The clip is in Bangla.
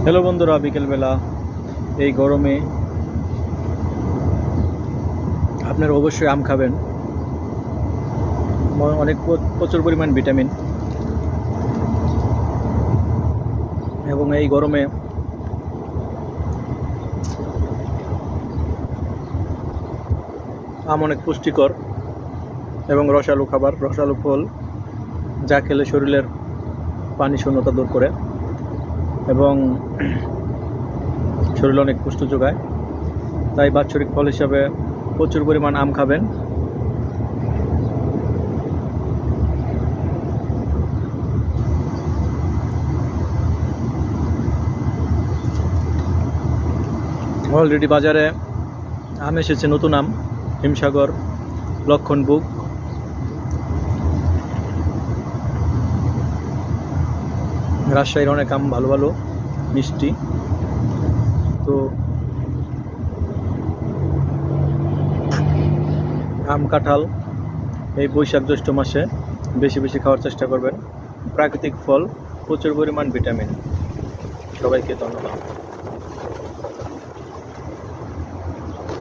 হ্যালো বন্ধুরা, বিকেলবেলা এই গরমে আপনারা অবশ্যই আম খাবেন। অনেক প্রচুর পরিমাণ ভিটামিন, এবং এই গরমে আম অনেক পুষ্টিকর এবং রসালো খাবার, রসালো ফল, যা খেলে শরীরের পানি শূন্যতা দূর করে এবং শরীরে অনেক পুষ্টি যোগায়। তাই বাৎসরিক ফল হিসাবে প্রচুর পরিমাণ আম খাবেন। অলরেডি বাজারে আম এসেছে, নতুন আম, হিমসাগর, লক্ষণভোগ। রাজশাহীর অনেক আম ভালো ভালো মিষ্টি। তো আম, কাঁঠাল এই বৈশাখ জ্যৈষ্ঠ মাসে বেশি বেশি খাওয়ার চেষ্টা করবেন। প্রাকৃতিক ফল, প্রচুর পরিমাণ ভিটামিন। সবাইকে ধন্যবাদ।